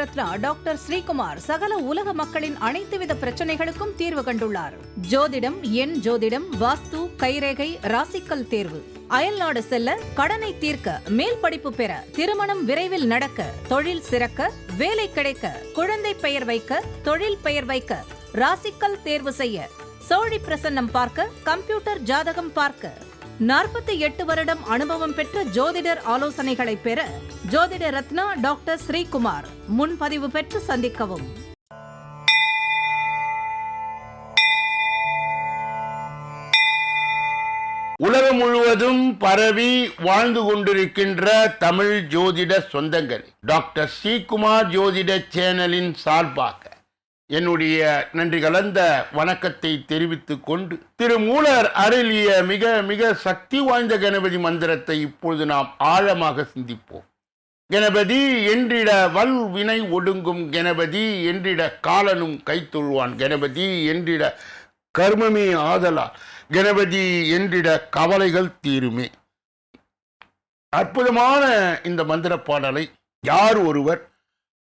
Ratna doctor Sreekumar சகல உலக மக்களின் அனைத்து வித பிரச்சனைகளுக்கும் தீர்வு கண்டுள்ளார். ஜோதிடம், எண் ஜோதிடம், வாஸ்து, கைரேகை, ராசிக்கல் தேர்வு, அயல்நாடு செல்ல, கடனை தீர்க்க, மேல் படிப்பு பெற, திருமணம் விரைவில் நடக்க, தொழில் சிறக்க, வேலை கிடைக்க, குழந்தை பெயர் வைக்க, தொழில் பெயர் வைக்க, ராசிக்கல் தேர்வு செய்ய, சோழி பிரசன்னம் பார்க்க, கம்ப்யூட்டர் ஜாதகம் பார்க்க, 48 வருடம் அனுபவம் பெற்ற ஜோதிடர் ஆலோசனைகளை பெற ஜோதிட ரத்னா டாக்டர் ஸ்ரீகுமார். முன்பதிவு பெற்று சந்திக்கவும். உலகம் முழுவதும் பரவி வாழ்ந்து கொண்டிருக்கின்ற தமிழ் ஜோதிட சொந்தங்கள், டாக்டர் ஸ்ரீகுமார் ஜோதிட சேனலின் சார்பாக என்னுடைய நன்றி கலந்த வணக்கத்தை தெரிவித்துக் கொண்டு, திருமூலர் அருளிய மிக மிக சக்தி வாய்ந்த கணபதி மந்திரத்தை இப்பொழுது நாம் ஆழமாக சிந்திப்போம். கணபதி என்றிட வல் வினை ஒடுங்கும், கணபதி என்றிட காலனும் கைத்தொழுவான், கணபதி என்றிட கர்மமே ஆதலால், கணபதி என்றிட கவலைகள் தீருமே. அற்புதமான இந்த மந்திர பாடலை யார் ஒருவர்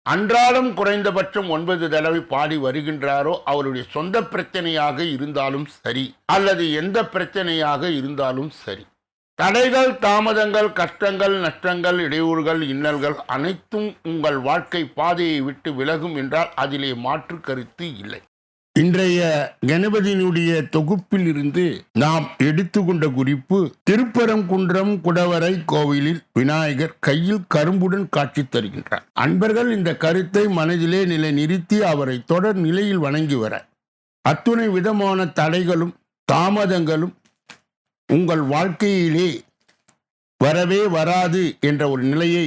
அன்றாடம் குறைந்தபட்சம் 9 தடவை பாடி வருகின்றாரோ, அவருடைய சொந்த பிரச்சனையாக இருந்தாலும் சரி, அல்லது எந்த பிரச்சனையாக இருந்தாலும் சரி, தடைகள், தாமதங்கள், கஷ்டங்கள், நஷ்டங்கள், இடையூறுகள், இன்னல்கள் அனைத்தும் உங்கள் வாழ்க்கை பாதையை விட்டு விலகும் என்றால் அதிலே மாற்று கருத்து இல்லை. இன்றைய கணபதியினுடைய தொகுப்பில் இருந்து நாம் எடுத்துக்கொண்ட குறிப்பு, திருப்பரங்குன்றம் குடவரை கோவிலில் விநாயகர் கையில் கரும்புடன் காட்சி தருகின்றார். அன்பர்கள் இந்த கருத்தை மனதிலே நிலை நிறுத்தி அவரை தொடர் நிலையில் வணங்கி வர, அத்துணை விதமான தடைகளும் தாமதங்களும் உங்கள் வாழ்க்கையிலே வரவே வராது என்ற ஒரு நிலையை,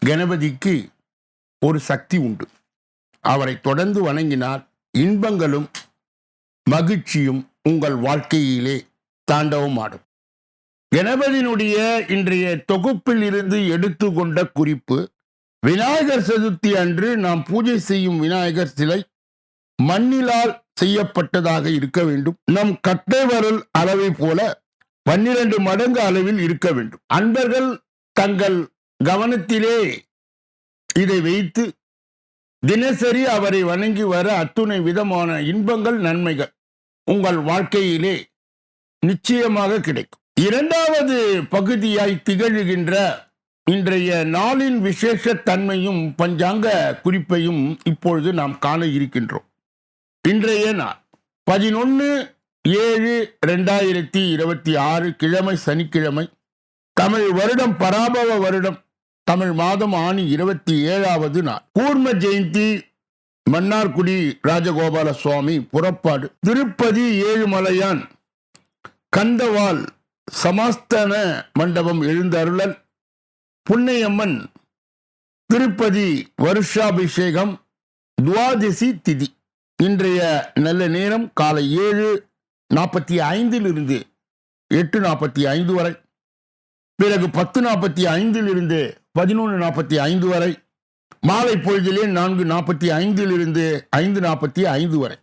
கணபதிக்கு ஒரு சக்தி உண்டு. அவரை தொடர்ந்து வணங்கினால் இன்பங்களும் மகிழ்ச்சியும் உங்கள் வாழ்க்கையிலே தாண்டவமாடும். கணபதியினுடைய இன்றைய தொகுப்பில் இருந்து எடுத்துக்கொண்ட குறிப்பு, விநாயகர் சதுர்த்தி அன்று நாம் பூஜை செய்யும் விநாயகர் சிலை மண்ணிலால் செய்யப்பட்டதாக இருக்க வேண்டும். நம் கட்டை விரல் அளவை போல 12 மடங்கு அளவில் இருக்க வேண்டும். அன்பர்கள் தங்கள் கவனத்திலே இதை வைத்து தினசரி அவரை வணங்கி வர அத்துணை விதமான இன்பங்கள், நன்மைகள் உங்கள் வாழ்க்கையிலே நிச்சயமாக கிடைக்கும். இரண்டாவது பகுதியாய் திகழ்கின்ற இன்றைய நாளின் விசேஷ தன்மையும் பஞ்சாங்க குறிப்பையும் இப்பொழுது நாம் காண இருக்கின்றோம். இன்றைய நாள் 11/7/2026 கிழமை, சனிக்கிழமை, தமிழ் வருடம் பராபவ வருடம், தமிழ் மாதம் ஆணி 27வது நாள். கூர்ம ஜெயந்தி, மன்னார்குடி ராஜகோபால சுவாமி புறப்பாடு, திருப்பதி ஏழுமலையான் கந்தவால் சமாஸ்தான மண்டபம் எழுந்தருளல், புன்னையம்மன் திருப்பதி வருஷாபிஷேகம், துவாதசி திதி. இன்றைய நல்ல நேரம் காலை 7:45 8:45 வரை, பிறகு 10:45 11:45 வரை, மாலை பொழுதிலே 4:45 5:45 வரை.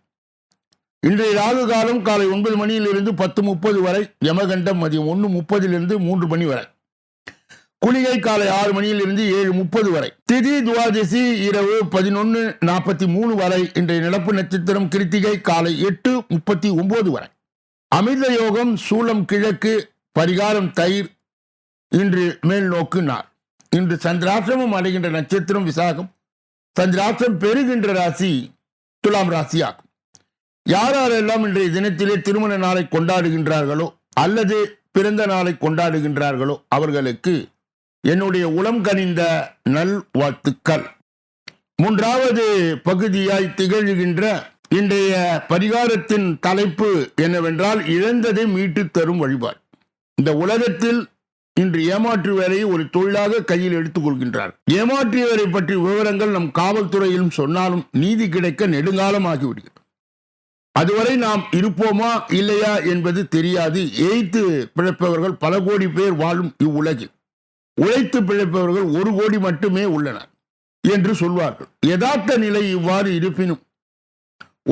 இன்றைய ராகு காலம் காலை 9 மணியிலிருந்து 10:30 வரை, யமகண்டம் மதியம் 1:30 3 மணி வரை, குளிகை காலை 6 மணியிலிருந்து 7:30 வரை, திதி துவாதசி இரவு 11:43 வரை. இன்றைய நடப்பு நட்சத்திரம் கிருத்திகை காலை 8:39 வரை. அமிர்த யோகம் சூலம் கிழக்கு, பரிகாரம் தயிர். இன்று மேல் நோக்கு நாள். இன்று சந்திராசிரமம் அடைகின்ற நட்சத்திரம் விசாகம். சந்திராசிரம் பெறுகின்ற ராசி துலாம் ராசி ஆகும். யாரெல்லாம் இன்றைய தினத்திலே திருமண நாளை கொண்டாடுகின்றார்களோ அல்லது பிறந்த நாளை கொண்டாடுகின்றார்களோ அவர்களுக்கு என்னுடைய உளம் கனிந்த நல் வாழ்த்துக்கள். மூன்றாவது பகுதியாய் திகழ்கின்ற இன்றைய பரிகாரத்தின் தலைப்பு என்னவென்றால், இழந்ததை மீட்டு தரும் வழிபாடு. இந்த உலகத்தில் இன்று ஏமாற்றுவரை ஒரு தொழிலாக கையில் எடுத்துக் கொள்கின்றார். ஏமாற்றியவரை பற்றிய விவரங்கள் நம் காவல்துறையிலும் சொன்னாலும் நீதி கிடைக்க நெடுங்காலம் ஆகிவிடுகிறது. அதுவரை நாம் இருப்போமா இல்லையா என்பது தெரியாது. ஏய்த்து பிழைப்பவர்கள் பல கோடி பேர் வாழும் இவ்வுலகில் உழைத்து பிழைப்பவர்கள் 1 கோடி மட்டுமே உள்ளனர் என்று சொல்வார்கள். யதார்த்த நிலை இவ்வாறு இருப்பினும்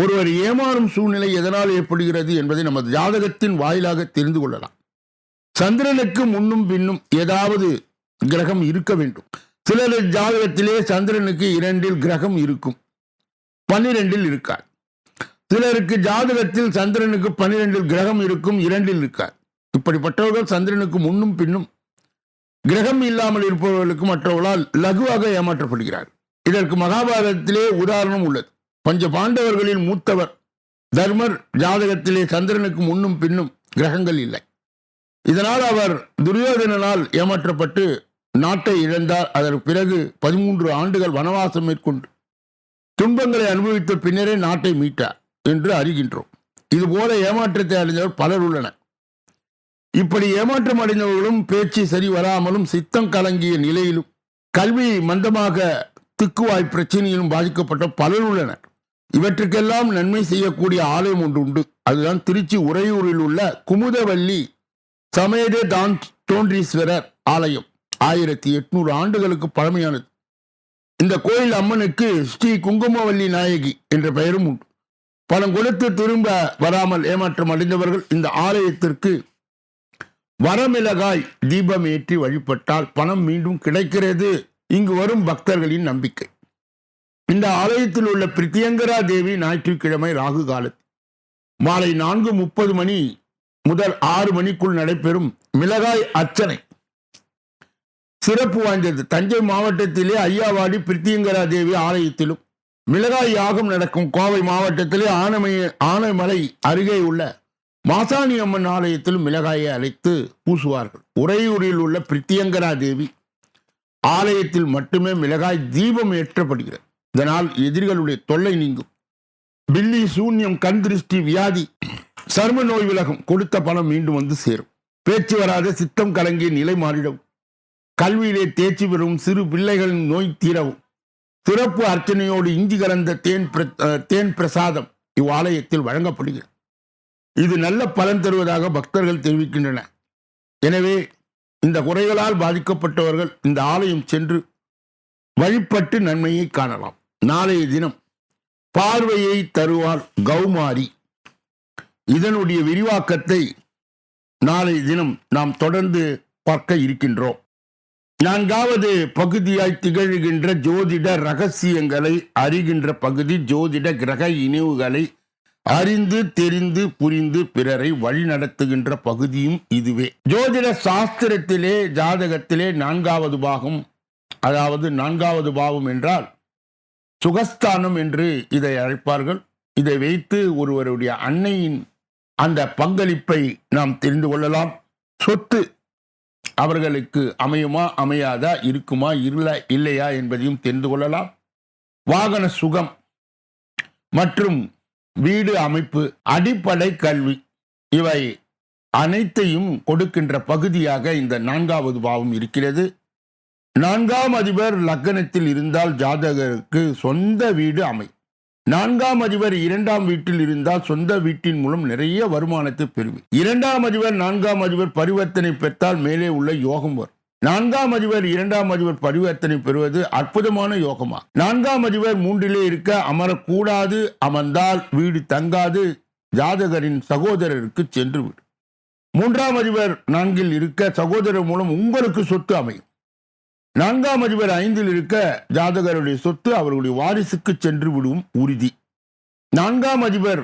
ஒருவர் ஏமாறும் சூழ்நிலை எதனால் ஏற்படுகிறது என்பதை நமது ஜாதகத்தின் வாயிலாக தெரிந்து கொள்ளலாம். சந்திரனுக்கு முன்னும் பின்னும் ஏதாவது கிரகம் இருக்க வேண்டும். சிலர் ஜாதகத்திலே சந்திரனுக்கு 2 கிரகம் இருக்கும், 12 இருக்கார். சிலருக்கு ஜாதகத்தில் சந்திரனுக்கு 12 கிரகம் இருக்கும், 2 இருக்கார். இப்படிப்பட்டவர்கள் சந்திரனுக்கு முன்னும் பின்னும் கிரகம் இல்லாமல் இருப்பவர்களுக்கு மற்றவர்களால் லகுவாக ஏமாற்றப்படுகிறார். இதற்கு மகாபாரதத்திலே உதாரணம் உள்ளது. பஞ்ச பாண்டவர்களில் மூத்தவர் தர்மர் ஜாதகத்திலே சந்திரனுக்கு முன்னும் பின்னும் கிரகங்கள் இல்லை. இதனால் அவர் துரியோதனால் ஏமாற்றப்பட்டு நாட்டை இழந்தார். அதற்கு பிறகு 13 ஆண்டுகள் வனவாசம் மேற்கொண்டு துன்பங்களை அனுபவித்த பின்னரே நாட்டை மீட்டார் என்று அறிகின்றோம். இதுபோல ஏமாற்றத்தை அடைந்தவர் பலர் உள்ளனர். இப்படி ஏமாற்றம் அடைந்தவர்களும் பேச்சு சரி வராமலும் சித்தம் கலங்கிய நிலையிலும் கல்வி மந்தமாக திக்குவாய் பிரச்சனையிலும் பாதிக்கப்பட்ட பலர் உள்ளனர். இவற்றுக்கெல்லாம் நன்மை செய்யக்கூடிய ஆலயம் ஒன்று உண்டு. அதுதான் திருச்சி உறையூரில் உள்ள குமுதவல்லி சமேத தோன்றீஸ்வரர் ஆலயம். 1800 ஆண்டுகளுக்கு பழமையானது. இந்த கோயில் அம்மனுக்கு ஸ்ரீ குங்குமவல்லி நாயகி என்ற பெயரும் உண்டு. பணம் கொடுத்து திரும்ப வராமல் ஏமாற்றம் அடைந்தவர்கள் இந்த ஆலயத்திற்கு வரமிளகாய் தீபம் ஏற்றி வழிபட்டால் பணம் மீண்டும் கிடைக்கிறது இங்கு வரும் பக்தர்களின் நம்பிக்கை. இந்த ஆலயத்தில் உள்ள பிரித்தியங்கரா தேவி ஞாயிற்றுக்கிழமை ராகு காலத்தில் மாலை 4:30 மணி முதல் 6 மணிக்குள் நடைபெறும் மிளகாய் அர்ச்சனை சிறப்பு வாய்ந்தது. தஞ்சை மாவட்டத்திலே ஐயாவாடி பிரித்தியங்கரா தேவி ஆலயத்திலும், மிளகாய் யாகம் நடக்கும் கோவை மாவட்டத்திலே ஆனைமலை அருகே உள்ள மாசாணி அம்மன் ஆலயத்திலும் மிளகாயை அழைத்து பூசுவார்கள். உறையூரில் உள்ள பிரித்தியங்கரா தேவி ஆலயத்தில் மட்டுமே மிளகாய் தீபம் ஏற்றப்படுகிறது. இதனால் எதிரிகளுடைய தொல்லை நீங்கும். பில்லி சூன்யம், கண் திருஷ்டி, வியாதி, சர்ம நோய் விலகும். கொடுத்த பணம் மீண்டும் வந்து சேரும். பேச்சு வராத சித்தம் கலங்கிய நிலை மாறிடவும், கல்வியிலே தேர்ச்சி பெறும் சிறு பிள்ளைகளின் நோய் தீரவும் சிறப்பு அர்ச்சனையோடு இஞ்சி கலந்த தேன் பிரசாதம் இவ்வாலயத்தில் வழங்கப்படுகிறது. இது நல்ல பலன் தருவதாக பக்தர்கள் தெரிவிக்கின்றனர். எனவே இந்த குறைகளால் பாதிக்கப்பட்டவர்கள் இந்த ஆலயம் சென்று வழிபட்டு நன்மையை காணலாம். நாளைய தினம் பார்வையை தருவார் கௌமாரி. இதனுடைய விரிவாக்கத்தை நாளைய தினம் நாம் தொடர்ந்து பார்க்க இருக்கின்றோம். 4வது பகுதியாய் திகழ்கின்ற ஜோதிட ரகசியங்களை அறிகின்ற பகுதி. ஜோதிட கிரக இணைவுகளை அறிந்து தெரிந்து புரிந்து பிறரை வழிநடத்துகின்ற பகுதியும் இதுவே. ஜோதிட சாஸ்திரத்திலே ஜாதகத்திலே 4வது பாகம், அதாவது 4வது பாவம் என்றால் சுகஸ்தானம் என்று இதை அழைப்பார்கள். இதை வைத்து ஒருவருடைய அன்னையின் அந்த பங்களிப்பை நாம் தெரிந்து கொள்ளலாம். சொத்து அவர்களுக்கு அமையுமா அமையாதா, இருக்குமா இல்லையா என்பதையும் தெரிந்து கொள்ளலாம். வாகன சுகம் மற்றும் வீடு அமைப்பு, அடிப்படை கல்வி, இவை அனைத்தையும் கொடுக்கின்ற பகுதியாக இந்த 4வது பாவம் இருக்கிறது. 4ஆம் அதிபர் லக்னத்தில் இருந்தால் ஜாதகருக்கு சொந்த வீடு அமையும். 4ஆம் அதிபர் 2ஆம் வீட்டில் இருந்தால் சொந்த வீட்டின் மூலம் நிறைய வருமானத்தை பெறுவீர். 2ஆம் அதிபர் 4ஆம் அதிபர் பரிவர்த்தனை பெற்றால் மேலே உள்ள யோகம் வரும். 4ஆம் அதிபர் 2ஆம் அதிபர் பரிவர்த்தனை பெறுவது அற்புதமான யோகமா. 4ஆம் அதிபர் 3லே இருக்க அமரக்கூடாது, அமர்ந்தால் வீடு தங்காது, ஜாதகரின் சகோதரருக்கு சென்று விடும். 3ஆம் அதிபர் 4இல் இருக்க சகோதரர் மூலம் உங்களுக்கு சொத்து அமையும். 4ஆம் அதிபர் 5இல் இருக்க ஜாதகருடைய சொத்து அவர்களுடைய வாரிசுக்கு சென்று விடும் உறுதி. 4ஆம் அதிபர்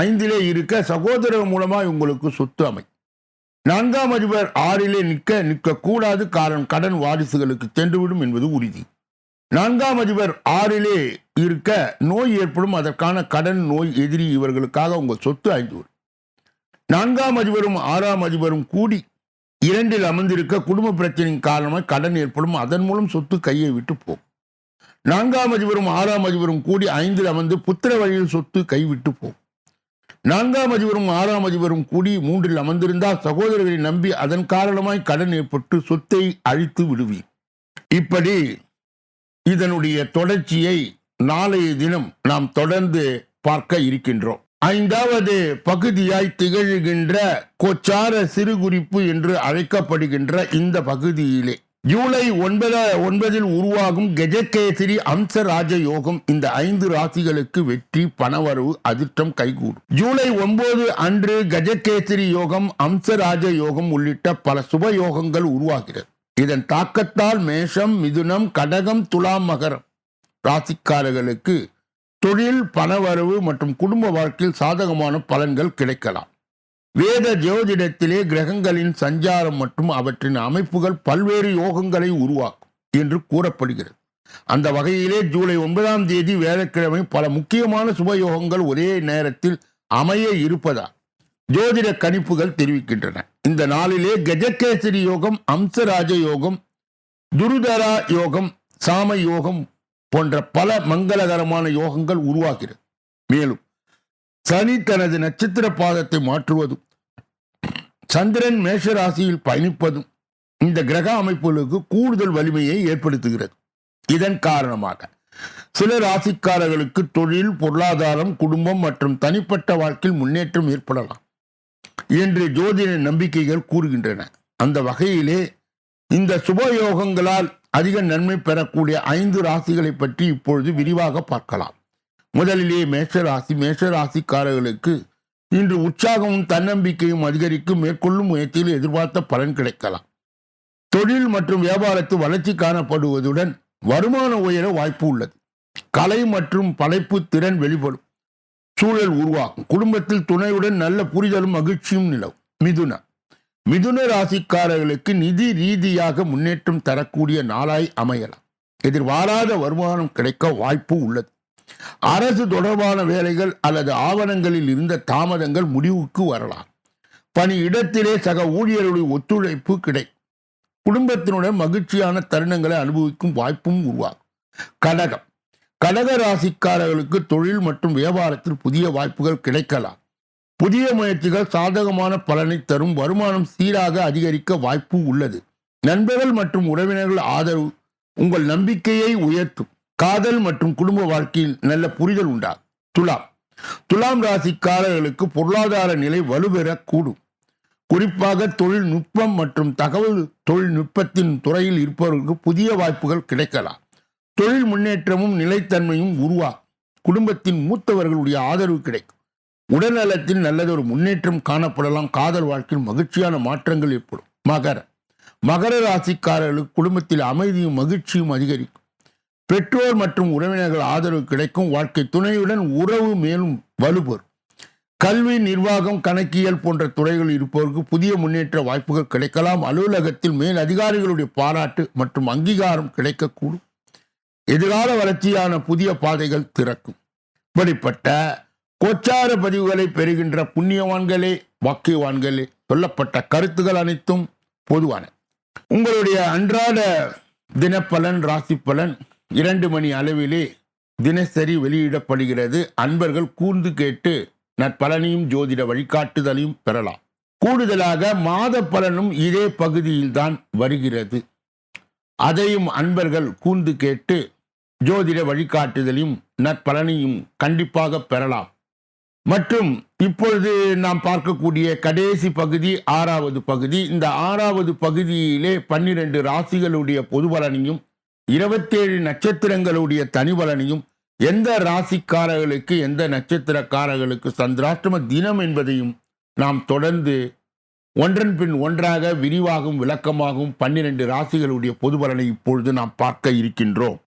5இலே இருக்க சகோதரர் மூலமாக உங்களுக்கு சொத்து அமையும். 4ஆம் அதிபர் 6இலே நிற்க கூடாது, காரணம் கடன் வாரிசுகளுக்கு சென்றுவிடும் என்பது உறுதி. 4ஆம் அதிபர் 6இலே இருக்க நோய் ஏற்படும், அதற்கான கடன் நோய் எதிரி இவர்களுக்காக உங்கள் சொத்து அழிந்து வரும். 4ஆம் அதிபரும் 6ஆம் அதிபரும் கூடி 2இல் அமர்ந்திருக்க குடும்ப பிரச்சனையின் காரணமாக கடன் ஏற்படும், அதன் மூலம் சொத்து கையை விட்டு போகும். 4ஆம் அதிபரும் 6ஆம் அதிபரும் கூடி 5இல் அமர்ந்து புத்திர வழியில் சொத்து கைவிட்டு போகும். 4ஆம் அதிபரும் 6ஆம் அதிபரும் கூடி 3இல் அமர்ந்திருந்தால் சகோதரர்களை நம்பி அதன் காரணமாய் கடன் ஏற்பட்டு சொத்தை அழித்து விடுவீர். இப்படி இதனுடைய தொடர்ச்சியை நாளைய தினம் நாம் தொடர்ந்து பார்க்க இருக்கின்றோம். 5வது பகுதியாய் திகழ்கின்ற கோச்சார சிறுகுறிப்பு என்று அழைக்கப்படுகின்ற இந்த பகுதியிலே ஜூலை 9 உருவாகும் கஜகேசரி அம்சராஜ யோகம் இந்த 5 ராசிகளுக்கு வெற்றி, பணவரவு, அதிர்ஷ்டம் கைகூடும். ஜூலை 9 அன்று கஜகேசரி யோகம், அம்சராஜ யோகம் உள்ளிட்ட பல சுப யோகங்கள் உருவாகிறது. இதன் தாக்கத்தால் மேஷம், மிதுனம், கடகம், துலாம், மகரம் ராசிக்காரர்களுக்கு தொழில், பணவரவு மற்றும் குடும்ப வாழ்க்கையில் சாதகமான பலன்கள் கிடைக்கலாம். வேத ஜோதிடத்திலே கிரகங்களின் சஞ்சாரம் மற்றும் அவற்றின் அமைப்புகள் பல்வேறு யோகங்களை உருவாக்கும் என்று கூறப்படுகிறது. அந்த வகையிலே ஜூலை 9ஆம் தேதி வியாழக்கிழமை பல முக்கியமான சுபயோகங்கள் ஒரே நேரத்தில் அமைய இருப்பதால் ஜோதிட கணிப்புகள் தெரிவிக்கின்றன. இந்த நாளிலே கஜகேசரி யோகம், அம்சராஜ யோகம், துருதரா யோகம், சாம யோகம் போன்ற பல மங்களகரமான யோகங்கள் உருவாகிறது. மேலும் சனி தனது நட்சத்திர பாதத்தை மாற்றுவதும் சந்திரன் மேஷராசியில் பயணிப்பதும் இந்த கிரக அமைப்புகளுக்கு கூடுதல் வலிமையை ஏற்படுத்துகிறது. இதன் காரணமாக சில ராசிக்காரர்களுக்கு தொழில், பொருளாதாரம், குடும்பம் மற்றும் தனிப்பட்ட வாழ்க்கையில் முன்னேற்றம் ஏற்படலாம் என்று ஜோதிட நம்பிக்கைகள் கூறுகின்றன. அந்த வகையிலே இந்த சுபயோகங்களால் அதிக நன்மை பெறக்கூடிய 5 ராசிகளை பற்றி இப்பொழுது விரிவாக பார்க்கலாம். முதலிலே மேஷராசி. மேஷராசிக்காரர்களுக்கு இன்று உற்சாகமும் தன்னம்பிக்கையும் அதிகரிக்கும். மேற்கொள்ளும் முயற்சியில் எதிர்பார்த்த பலன் கிடைக்கலாம். தொழில் மற்றும் வியாபாரத்தில் வளர்ச்சி காணப்படுவதுடன் வருமான உயர வாய்ப்பு உள்ளது. கலை மற்றும் படைப்பு திறன் வெளிப்படும் சூழல் உருவாகும். குடும்பத்தில் துணையுடன் நல்ல புரிதலும் மகிழ்ச்சியும் நிலவும். மிதுன ராசிக்காரர்களுக்கு நிதி ரீதியாக முன்னேற்றம் தரக்கூடிய நாளாய் அமையலாம். எதிர்பாராத வருமானம் கிடைக்க வாய்ப்பு உள்ளது. அரசு தொடர்பான வேலைகள் அல்லது ஆவணங்களில் இருந்த தாமதங்கள் முடிவுக்கு வரலாம். பணி இடத்திலே சக ஊழியர்களுடைய ஒத்துழைப்பு கிடைக்கும். குடும்பத்தினுடன் மகிழ்ச்சியான தருணங்களை அனுபவிக்கும் வாய்ப்பும் உருவாகும். கடக ராசிக்காரர்களுக்கு தொழில் மற்றும் வியாபாரத்தில் புதிய வாய்ப்புகள் கிடைக்கலாம். புதிய முயற்சிகள் சாதகமான பலனை தரும். வருமானம் சீராக அதிகரிக்க வாய்ப்பு உள்ளது. நண்பர்கள் மற்றும் உறவினர்கள் ஆதரவு உங்கள் நம்பிக்கையை உயர்த்தும். காதல் மற்றும் குடும்ப வாழ்க்கையில் நல்ல புரிதல் உண்டாகும். துலாம் ராசிக்காரர்களுக்கு பொருளாதார நிலை வலுப்பெறக்கூடும். குறிப்பாக தொழில்நுட்பம் மற்றும் தகவல் தொழில்நுட்பத்தின் துறையில் இருப்பவர்களுக்கு புதிய வாய்ப்புகள் கிடைக்கலாம். தொழில் முன்னேற்றமும் நிலைத்தன்மையும் உருவாகும். குடும்பத்தின் மூத்தவர்களுடைய ஆதரவு கிடைக்கும். உடல்நலத்தில் நல்லதொரு முன்னேற்றம் காணப்படலாம். காதல் வாழ்க்கையில் மகிழ்ச்சியான மாற்றங்கள் ஏற்படும். மகர ராசிக்காரர்களுக்கு குடும்பத்தில் அமைதியும் மகிழ்ச்சியும் அதிகரிக்கும். பெற்றோர் மற்றும் உறவினர்கள் ஆதரவு கிடைக்கும். வாழ்க்கை துணையுடன் உறவு மேலும் வலுப்பெறும். கல்வி, நிர்வாகம், கணக்கியல் போன்ற துறைகள் இருப்பவருக்கு புதிய முன்னேற்ற வாய்ப்புகள் கிடைக்கலாம். அலுவலகத்தில் மேல் அதிகாரிகளுடைய பாராட்டு மற்றும் அங்கீகாரம் கிடைக்கக்கூடும். எதிர்கால வளர்ச்சியான புதிய பாதைகள் திறக்கும். இப்படிப்பட்ட கோச்சார பதிவுகளை பெறுகின்ற புண்ணியவான்களே, வாக்கியவான்களே, சொல்லப்பட்ட கருத்துக்கள் அனைத்தும் பொதுவான. உங்களுடைய அன்றாட தினப்பலன், ராசி பலன் 2 மணி அளவிலே தினசரி வெளியிடப்படுகிறது. அன்பர்கள் கூர்ந்து கேட்டு நற்பலனையும் ஜோதிட வழிகாட்டுதலையும் பெறலாம். கூடுதலாக மாத பலனும் இதே பகுதியில்தான் வருகிறது. அதையும் அன்பர்கள் கூர்ந்து கேட்டு ஜோதிட வழிகாட்டுதலையும் நற்பலனையும் கண்டிப்பாக பெறலாம். மற்றும் இப்பொழுது நாம் பார்க்கக்கூடிய கடைசி பகுதி 6வது பகுதி. இந்த 6வது பகுதியிலே 12 ராசிகளுடைய பொது பலனையும் 27 நட்சத்திரங்களுடைய தனி பலனையும், எந்த ராசிக்காரர்களுக்கு எந்த நட்சத்திரக்காரர்களுக்கு சந்திராஷ்டம தினம் என்பதையும் நாம் தொடர்ந்து ஒன்றன் பின் ஒன்றாக விரிவாகவும் விளக்கமாகவும் 12 ராசிகளுடைய பொது பலனை இப்பொழுது நாம் பார்க்க இருக்கின்றோம்.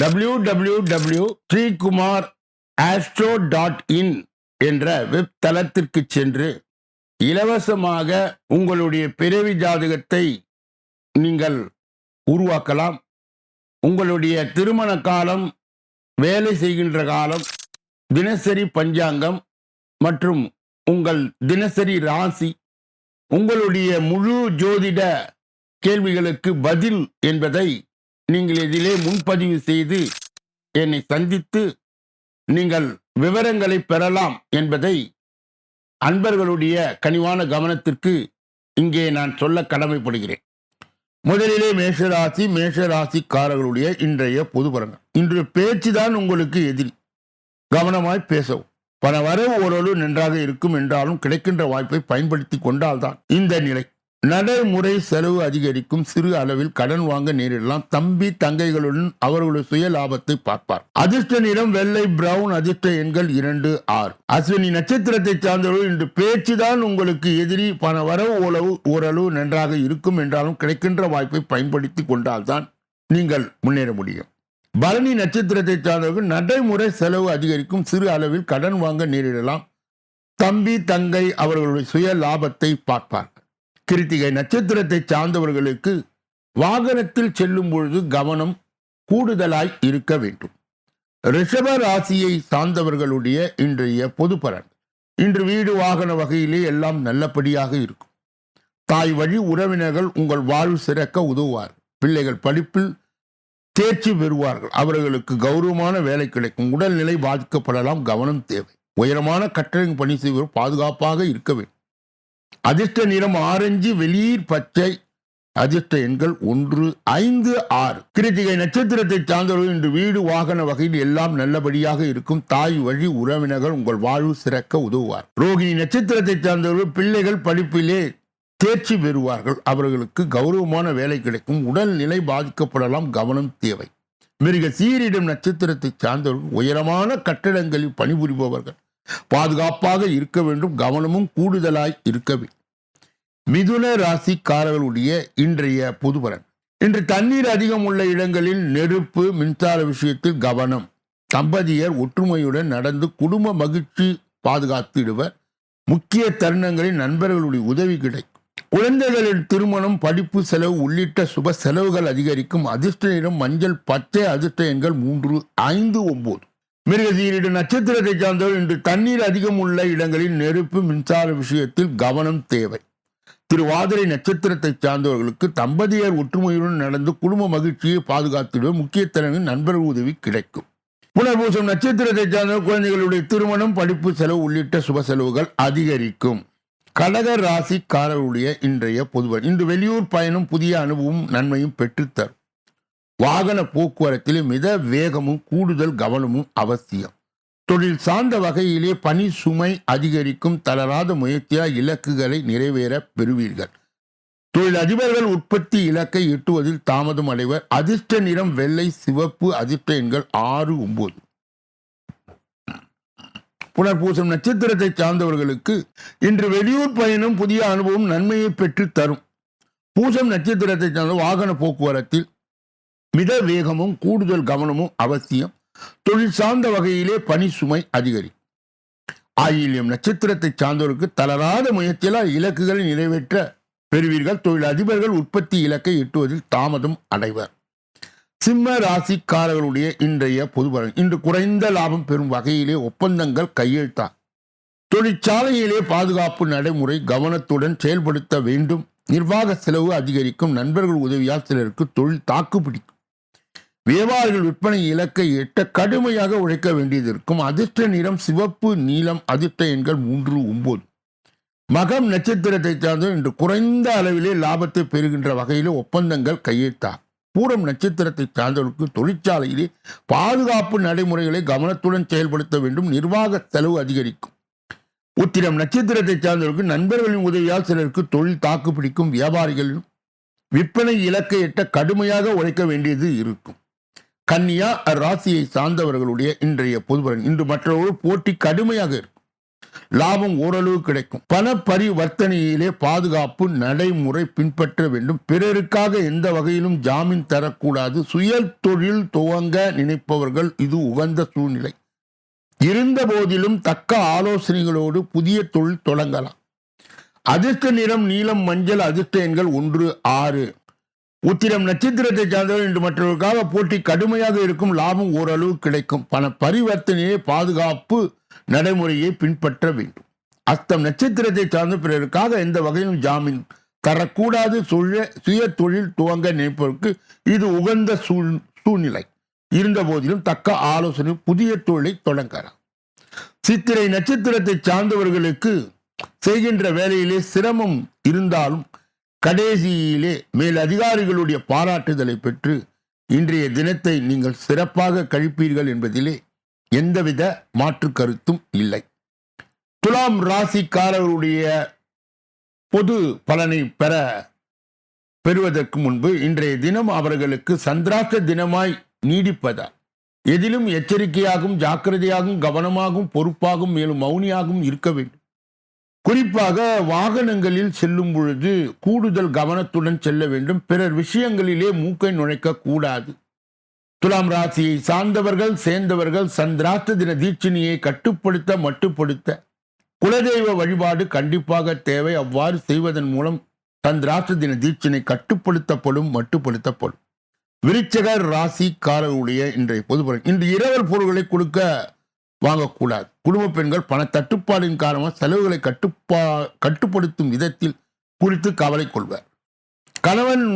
www.srikumar.astro.in என்ற வெப் தளத்திற்கு சென்று இலவசமாக உங்களுடைய பிறவி ஜாதகத்தை நீங்கள் உருவாக்கலாம். உங்களுடைய திருமண காலம், வேலை செய்கின்ற காலம், தினசரி பஞ்சாங்கம் மற்றும் உங்கள் தினசரி ராசி, உங்களுடைய முழு ஜோதிட கேள்விகளுக்கு பதில் என்பதை நீங்கள் இதிலே முன்பதிவு செய்து என்னை சந்தித்து நீங்கள் விவரங்களை பெறலாம் என்பதை அன்பர்களுடைய கனிவான கவனத்திற்கு இங்கே நான் சொல்ல கடமைப்படுகிறேன். முதலிலே மேஷராசிக்காரர்களுடைய இன்றைய பொது பலன்கள். இன்றைய பேச்சுதான் உங்களுக்கு எதிரி. கவனமாய் பேசவும். பண வரவு ஓரளவு நன்றாக இருக்கும் என்றாலும் கிடைக்கின்ற வாய்ப்பை பயன்படுத்தி கொண்டால்தான் இந்த நிலை. நடைமுறை செலவு அதிகரிக்கும். சிறு அளவில் கடன் வாங்க நேரிடலாம். தம்பி தங்கைகளுடன் அவர்களுடைய சுய லாபத்தை பார்ப்பார். அதிர்ஷ்ட நிறம் வெள்ளை, பிரவுன். அதிர்ஷ்ட எண்கள் 2, 6. அஸ்வினி நட்சத்திரத்தை சார்ந்தவர்கள் இன்று பேச்சுதான் உங்களுக்கு எதிரி. பண வரவு ஓரளவு நன்றாக இருக்கும் என்றாலும் கிடைக்கின்ற வாய்ப்பை பயன்படுத்தி கொண்டால்தான் நீங்கள் முன்னேற முடியும். பரணி நட்சத்திரத்தை சார்ந்தவர்கள் நடைமுறை செலவு அதிகரிக்கும். சிறு அளவில் கடன் வாங்க நேரிடலாம். தம்பி தங்கை அவர்களுடைய சுய லாபத்தை பார்ப்பார். கிருத்திகை நட்சத்திரத்தை சார்ந்தவர்களுக்கு வாகனத்தில் செல்லும் பொழுது கவனம் கூடுதலாய் இருக்க வேண்டும். ரிஷப ராசியை சார்ந்தவர்களுடைய இன்றைய பொது பலன். இன்று வீடு வாகன வகையிலே எல்லாம் நல்லபடியாக இருக்கும். தாய் வழி உறவினர்கள் உங்கள் வாழ்வு சிறக்க உதவுவார். பிள்ளைகள் படிப்பில் தேர்ச்சி பெறுவார்கள். அவர்களுக்கு கௌரவமான வேலை கிடைக்கும். உடல்நிலை பாதிக்கப்படலாம், கவனம் தேவை. உயரமான கட்டளைக்கு பணி செய்வோர் பாதுகாப்பாக இருக்க வேண்டும். அதிர்ஷ்ட நிறம் ஆரஞ்சு, வெளிர் பச்சை. அதிர்ஷ்ட எண்கள் 1, 5, 6. கிருத்திகை நட்சத்திரத்தை சார்ந்தவர்கள் இன்று வீடு வாகன வகையில் எல்லாம் நல்லபடியாக இருக்கும். தாய் வழி உறவினர்கள் உங்கள் வாழ்வு சிறக்க உதவுவார். ரோகிணி நட்சத்திரத்தை சார்ந்தவர்கள் பிள்ளைகள் படிப்பிலே தேர்ச்சி பெறுவார்கள். அவர்களுக்கு கௌரவமான வேலை கிடைக்கும். உடல்நிலை பாதிக்கப்படலாம், கவனம் தேவை. மிருக சீரிடம் நட்சத்திரத்தை சார்ந்தவர்கள் உயரமான கட்டடங்களில் பணிபுரிபவர்கள் பாதுகாப்பாக இருக்க வேண்டும். கவனமும் கூடுதலாய் இருக்க வேண்டும். மிதுன ராசிக்காரர்களுடைய இன்றைய பொது பலன். இன்று தண்ணீர் அதிகம் உள்ள இடங்களில் நெருப்பு, மின்சார விஷயத்தில் கவனம். தம்பதியர் ஒற்றுமையுடன் நடந்து குடும்ப மகிழ்ச்சி பாதுகாத்திடுவர். முக்கிய தருணங்களில் நண்பர்களுடைய உதவி கிடைக்கும். குழந்தைகளின் திருமணம், படிப்பு செலவு உள்ளிட்ட சுப செலவுகள் அதிகரிக்கும். அதிர்ஷ்ட நிறம் மஞ்சள், பச்சை. அதிர்ஷ்ட எண்கள் 3, 5, 9. மிருகசீரிட நட்சத்திரத்தை சார்ந்தவர் இன்று தண்ணீர் அதிகம் உள்ள இடங்களில் நெருப்பு, மின்சார விஷயத்தில் கவனம் தேவை. திருவாதிரை நட்சத்திரத்தை சார்ந்தவர்களுக்கு தம்பதியர் ஒற்றுமையுடன் நடந்து குடும்ப மகிழ்ச்சியை பாதுகாத்திடுவர். முக்கிய தருணங்களில் நண்பர்கள் உதவி கிடைக்கும். புனர்பூசம் நட்சத்திரத்தை சார்ந்தவர் குழந்தைகளுடைய திருமணம், படிப்பு செலவு உள்ளிட்ட சுப செலவுகள் அதிகரிக்கும். கடக ராசிக்காரருடைய இன்றைய பொதுவன். இன்று வெளியூர் பயணம் புதிய அனுபவமும் நன்மையும் பெற்றுத்தரும். வாகன போக்குவரத்திலே மித வேகமும் கூடுதல் கவனமும் அவசியம். தொழில் சார்ந்த வகையிலே பணி சுமை அதிகரிக்கும். தளராத முயற்சியால் இலக்குகளை நிறைவேற பெறுவீர்கள். தொழில் அதிபர்கள் உற்பத்தி இலக்கை எட்டுவதில் தாமதம் அடைவர். அதிர்ஷ்ட நிறம் வெள்ளை, சிவப்பு. அதிர்ஷ்ட எண்கள் 6, 9. புனர்பூசம் நட்சத்திரத்தை சார்ந்தவர்களுக்கு இன்று வெளியூர் பயணம் புதிய அனுபவம் நன்மையை பெற்று தரும். பூசம் நட்சத்திரத்தை சார்ந்த வாகன போக்குவரத்தில் மித வேகமும் கூடுதல் கவனமும் அவசியம். தொழில் சார்ந்த வகையிலே பணி சுமை அதிகரிக்கும். ஆயில்யம் நட்சத்திரத்தை சார்ந்தவருக்கு தளராத முயற்சியால் இலக்குகளை நிறைவேற்ற பெறுவீர்கள். தொழில் அதிபர்கள் உற்பத்தி இலக்கை எட்டுவதில் தாமதம் அடைவர். சிம்ம ராசிக்காரர்களுடைய இன்றைய பொதுபலன். இன்று குறைந்த லாபம் பெறும் வகையிலே ஒப்பந்தங்கள் கையெழுத்தா. தொழிற்சாலையிலே பாதுகாப்பு நடைமுறை கவனத்துடன் செயல்படுத்த வேண்டும். நிர்வாக செலவு அதிகரிக்கும். நண்பர்கள் உதவியால் சிலருக்கு தொழில் தாக்குப்பிடிக்கும். வியாபாரிகள் விற்பனை இலக்கை எட்ட கடுமையாக உழைக்க வேண்டியது இருக்கும். அதிர்ஷ்ட நிறம் சிவப்பு, நீலம். அதிர்ஷ்ட எண்கள் 3, 9. மகம் நட்சத்திரத்தை சார்ந்த இன்று குறைந்த அளவிலே லாபத்தை பெறுகின்ற வகையிலே ஒப்பந்தங்கள் கையெழுத்தா. பூரம் நட்சத்திரத்தை சார்ந்தவர்களுக்கு தொழிற்சாலையிலே பாதுகாப்பு நடைமுறைகளை கவனத்துடன் செயல்படுத்த வேண்டும். நிர்வாக செலவு அதிகரிக்கும். உத்திரம் நட்சத்திரத்தை சார்ந்தவர்களுக்கு நண்பர்களின் உதவியால் சிலருக்கு தொழில் தாக்குப்பிடிக்கும். வியாபாரிகளின் விற்பனை இலக்கை எட்ட கடுமையாக உழைக்க வேண்டியது இருக்கும். கன்னியா ராசியை சார்ந்தவர்களுடைய இன்றைய பொதுபலன். இன்று மற்றவர்கள் போட்டி கடுமையாக இருக்கும். லாபம் ஓரளவு கிடைக்கும். பண பரிவர்த்தனையிலே பாதுகாப்பு நடைமுறை பின்பற்ற வேண்டும். பிறருக்காக எந்த வகையிலும் ஜாமீன் தரக்கூடாது. சுய தொழில் துவங்க நினைப்பவர்கள் இது உகந்த சூழ்நிலை. இருந்த போதிலும் தக்க ஆலோசனைகளோடு புதிய தொழில் தொடங்கலாம். அதிர்ஷ்ட நிறம் நீலம், மஞ்சள். அதிர்ஷ்ட எண்கள் 1, 6. உத்திரம் நட்சத்திரத்தை சார்ந்தவர் இன்று மற்றவர்களுக்காக போட்டி கடுமையாக இருக்கும். லாபம் ஓரளவு கிடைக்கும். பண பரிவர்த்தனையை பாதுகாப்பு நடைமுறையை பின்பற்ற வேண்டும். அஸ்தம் நட்சத்திரத்தை சார்ந்த பிறருக்காக எந்த வகையிலும் ஜாமீன் தரக்கூடாது. சுய தொழில் துவங்க நினைப்பவருக்கு இது உகந்த சூழ்நிலை. இருந்த போதிலும் தக்க ஆலோசனை புதிய தொழிலை தொடங்கலாம். சித்திரை நட்சத்திரத்தை சார்ந்தவர்களுக்கு செய்கின்ற வேலையிலே சிரமம் இருந்தாலும் கடைசியிலே மேல் அதிகாரிகளுடைய பாராட்டுதலை பெற்று இன்றைய தினத்தை நீங்கள் சிறப்பாக கழிப்பீர்கள் என்பதிலே எந்தவித மாற்று கருத்தும் இல்லை. துலாம் ராசிக்காரர்களுடைய பொது பலனை பெறுவதற்கு முன்பு இன்றைய தினம் அவர்களுக்கு சந்திராஷ்ட தினமாய் நீடிப்பதால் எதிலும் எச்சரிக்கையாகவும் ஜாக்கிரதையாகவும் கவனமாகவும் பொறுப்பாகவும் மேலும் மௌனியாகவும் இருக்க வேண்டும். குறிப்பாக வாகனங்களில் செல்லும் பொழுது கூடுதல் கவனத்துடன் செல்ல வேண்டும். பிறர் விஷயங்களிலே மூக்கை நுழைக்க கூடாது. துலாம் ராசியை சார்ந்தவர்கள் சேர்ந்தவர்கள் சந்திராஷ்ட தின தீட்சணியை கட்டுப்படுத்த மட்டுப்படுத்த குலதெய்வ வழிபாடு கண்டிப்பாக தேவை. அவ்வாறு செய்வதன் மூலம் சந்திராஷ்ட தின தீட்சணை கட்டுப்படுத்தப்படும் மட்டுப்படுத்தப்படும். விருச்சிக ராசிக்காரர்களுடைய இன்றைய பொதுப்பலன். இன்று இரவல் பொருட்களை கொடுக்க வாங்கக்கூடாது. குடும்ப பெண்கள் பண தட்டுப்பாடின் காரணமாக செலவுகளை கட்டுப்படுத்தும் விதத்தில் குறித்து கவலை கொள்வார். கணவன்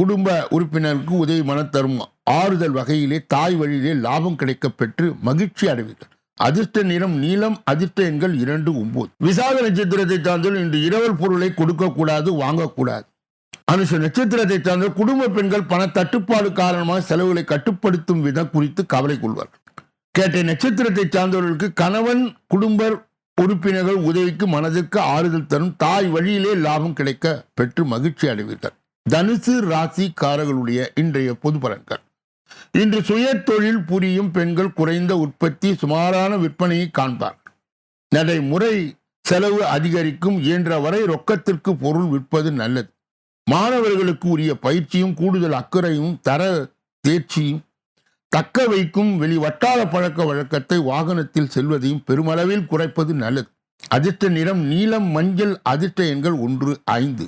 குடும்ப உறுப்பினருக்கு உதவி மன தரும் ஆறுதல் வகையிலே தாய் வழியிலே லாபம் கிடைக்க பெற்று மகிழ்ச்சி அடைவீர்கள். அதிர்ஷ்ட நிறம் நீலம். அதிர்ஷ்ட எண்கள் 2, 9. விசாக நட்சத்திரத்தை சார்ந்தவர்கள் இன்று இரவல் பொருளை கொடுக்கக்கூடாது, வாங்கக்கூடாது. அனுஷ நட்சத்திரத்தை சார்ந்த குடும்ப பெண்கள் பண தட்டுப்பாடு காரணமாக செலவுகளை கட்டுப்படுத்தும் விதம் குறித்து கவலை கொள்வார்கள். கேட்டை நட்சத்திரத்தை சார்ந்தவர்களுக்கு கணவன் குடும்ப உறுப்பினர்கள் உதவிக்கு மனதிற்கு ஆறுதல் தரும் தாய் வழியிலே லாபம் கிடைக்க பெற்று மகிழ்ச்சி அடைவீர்கள். தனுசு ராசிக்காரர்களுடைய இன்றைய பொது பலன்கள். இன்று சுய தொழில் புரியும் பெண்கள் குறைந்த உற்பத்தி சுமாரான விற்பனையை காண்பார்கள். நடைமுறை செலவு அதிகரிக்கும். இயன்ற வரை ரொக்கத்திற்கு பொருள் விற்பது நல்லது. மாணவர்களுக்கு உரிய பயிற்சியும் கூடுதல் அக்கறையும் தர தேர்ச்சியும் தக்க வைக்கும். வெளி வட்டார பழக்க வழக்கத்தை வாகனத்தில் செல்வதையும் பெருமளவில் குறைப்பது நல்லது. அதிர்ஷ்ட நிறம் நீலம் மஞ்சள். அதிர்ஷ்ட எண்கள் 1, 5.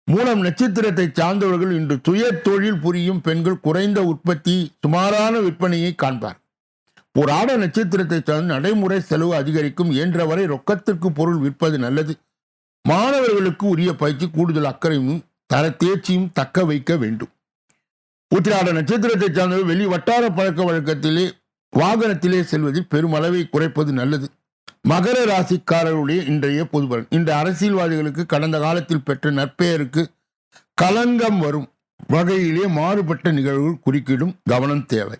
மூலம் நட்சத்திரத்தை சார்ந்தவர்கள் இன்று சுய தொழில் புரியும் பெண்கள் குறைந்த உற்பத்தி சுமாரான விற்பனையை காண்பார். ஒரு ஆட நட்சத்திரத்தை சார்ந்த நடைமுறை செலவு அதிகரிக்கும். இயன்றவரை ரொக்கத்திற்கு பொருள் விற்பது நல்லது. மாணவர்களுக்கு உரிய பயிற்சி கூடுதல் அக்கறையும் தர தேர்ச்சியும் தக்க வைக்க வேண்டும். உத்திராட நட்சத்திரத்தை சார்ந்தவர் வெளி வட்டார பழக்க வழக்கத்திலே வாகனத்திலே செல்வதில் பெருமளவை குறைப்பது நல்லது. மகர ராசிக்காரர்களுடைய இன்றைய பொதுபலன். இந்த அரசியல்வாதிகளுக்கு கடந்த காலத்தில் பெற்ற நற்பெயருக்கு களங்கம் வரும் வகையிலே மாறுபட்ட நிகழ்வுகள் குறுக்கிடும். கவனம் தேவை.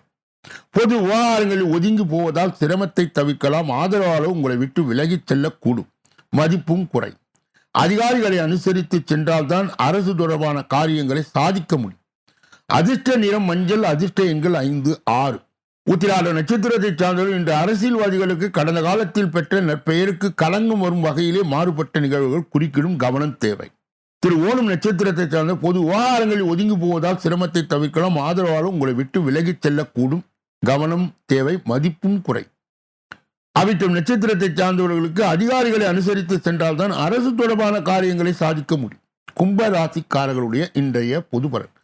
பொது விவகாரங்களில் ஒதுங்கி போவதால் சிரமத்தை தவிர்க்கலாம். ஆதரவாளர் உங்களை விட்டு விலகிச் செல்லக்கூடும். மதிப்பும் குறை. அதிகாரிகளை அனுசரித்து சென்றால்தான் அரசு தொடர்பான காரியங்களை சாதிக்க முடியும். அதிர்ஷ்ட நிறம் மஞ்சள். அதிர்ஷ்ட எண்கள் 5, 6. உத்திராட நட்சத்திரத்தை சார்ந்தவர்கள் இன்று அரசியல்வாதிகளுக்கு கடந்த காலத்தில் பெற்ற நற்பெயருக்கு களங்கம் வரும் வகையிலே மாறுபட்ட நிகழ்வுகள் குறுக்கிடும். கவனம் தேவை. திரு ஓணம் நட்சத்திரத்தை சார்ந்த பொது விவகாரங்களில் ஒதுங்கி போவதால் சிரமத்தை தவிர்க்கலாம். ஆதரவாளர் உங்களை விட்டு விலகிச் செல்லக்கூடும். கவனம் தேவை. மதிப்பும் குறை. அவிட்டம் நட்சத்திரத்தை சார்ந்தவர்களுக்கு அதிகாரிகளை அனுசரித்து சென்றால்தான் அரசு தொடர்பான காரியங்களை சாதிக்க முடியும். கும்ப ராசிக்காரர்களுடைய இன்றைய பொதுபலன்.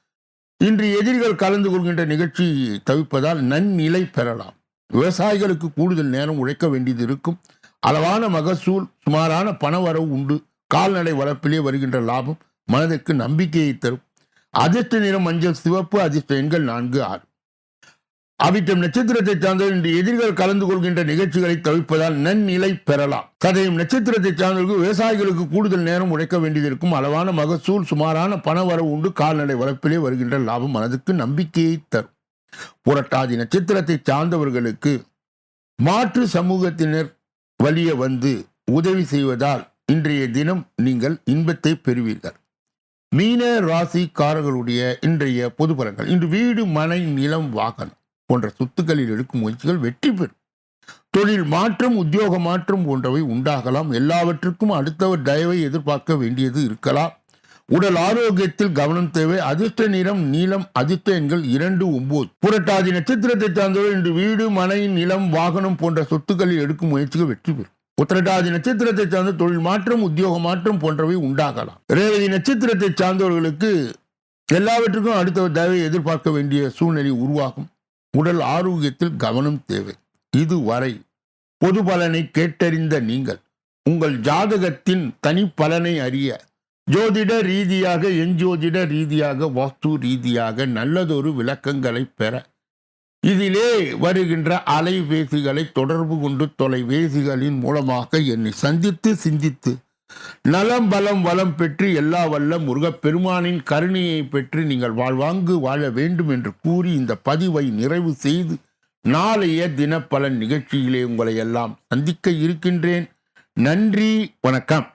இன்று எதிரிகள் கலந்து கொள்கின்ற நிகழ்ச்சி தவிர்ப்பதால் நன்னிலை பெறலாம். விவசாயிகளுக்கு கூடுதல் நேரம் உழைக்க வேண்டியது இருக்கும். அளவான மகசூல் சுமாரான பண வரவு உண்டு. கால்நடை வளர்ப்பிலே வருகின்ற லாபம் மனதிற்கு நம்பிக்கையை தரும். அதிர்ஷ்ட நிறம் மஞ்சள் சிவப்பு. அதிர்ஷ்ட எண்கள் 4, 6. அவிட்டம் நட்சத்திரத்தை சார்ந்தவர் இன்று எதிரிகள் கலந்து கொள்கின்ற நிகழ்ச்சிகளை தவிர்ப்பதால் நன்னிலை பெறலாம். சதயம் நட்சத்திரத்தை சார்ந்தவர்கள் விவசாயிகளுக்கு கூடுதல் நேரம் உழைக்க வேண்டியது இருக்கும். அளவான மகசூல் சுமாரான பண வரவு உண்டு. கால்நடை வளர்ப்பிலே வருகின்ற லாபம் மனதுக்கு நம்பிக்கையை தரும். புரட்டாதி நட்சத்திரத்தை சார்ந்தவர்களுக்கு மாற்று சமூகத்தினர் வலிய வந்து உதவி செய்வதால் இன்றைய தினம் நீங்கள் இன்பத்தை பெறுவீர்கள். மீன ராசிக்காரர்களுடைய இன்றைய பொது பலன்கள். இன்று வீடு மனை நிலம் வாகனம் போன்ற சொத்துக்களில் எடுக்கும் முயற்சிகள் வெற்றி பெறும். தொழில் மாற்றம் உத்தியோக மாற்றம் போன்றவை உண்டாகலாம். எல்லாவற்றுக்கும் அடுத்தவர் தயவை எதிர்பார்க்க வேண்டியது இருக்கலாம். உடல் ஆரோக்கியத்தில் கவனம் தேவை. அதிர்ஷ்ட நிறம் நீலம். அதிர்ஷ்ட எண்கள் 2, 9. புரட்டாதி நட்சத்திரத்தை சார்ந்தவர் இன்று வீடு மனை நிலம் வாகனம் போன்ற சொத்துக்களில் எடுக்கும் முயற்சிகள் வெற்றி பெறும். உத்திரட்டாதி நட்சத்திரத்தை சார்ந்த தொழில் மாற்றம் உத்தியோக மாற்றம் போன்றவை உண்டாகலாம். ரேவதி நட்சத்திரத்தை சார்ந்தவர்களுக்கு எல்லாவற்றுக்கும் அடுத்தவர் தயவை எதிர்பார்க்க வேண்டிய சூழ்நிலை உருவாகும். உடல் ஆரோக்கியத்தில் கவனம் தேவை. இதுவரை பொது பலனை கேட்டறிந்த நீங்கள் உங்கள் ஜாதகத்தின் தனி பலனை அறிய ஜோதிட ரீதியாக எஞ்சோதிட ரீதியாக வாஸ்து ரீதியாக நல்லதொரு விளக்கங்களை பெற இதிலே வருகின்ற அலைபேசிகளை தொடர்பு கொண்டு தொலைபேசிகளின் மூலமாக என்னை சந்தித்து சிந்தித்து நலம் பலம் வளம் பெற்று எல்லா வல்ல முருகப்பெருமானின் கருணையை பெற்று நீங்கள் வாழ்வாங்கு வாழ வேண்டும் என்று கூறி இந்த பதிவை நிறைவு செய்து நாளைய தினப்பலன் நிகழ்ச்சியிலே உங்களை எல்லாம் சந்திக்க இருக்கின்றேன். நன்றி, வணக்கம்.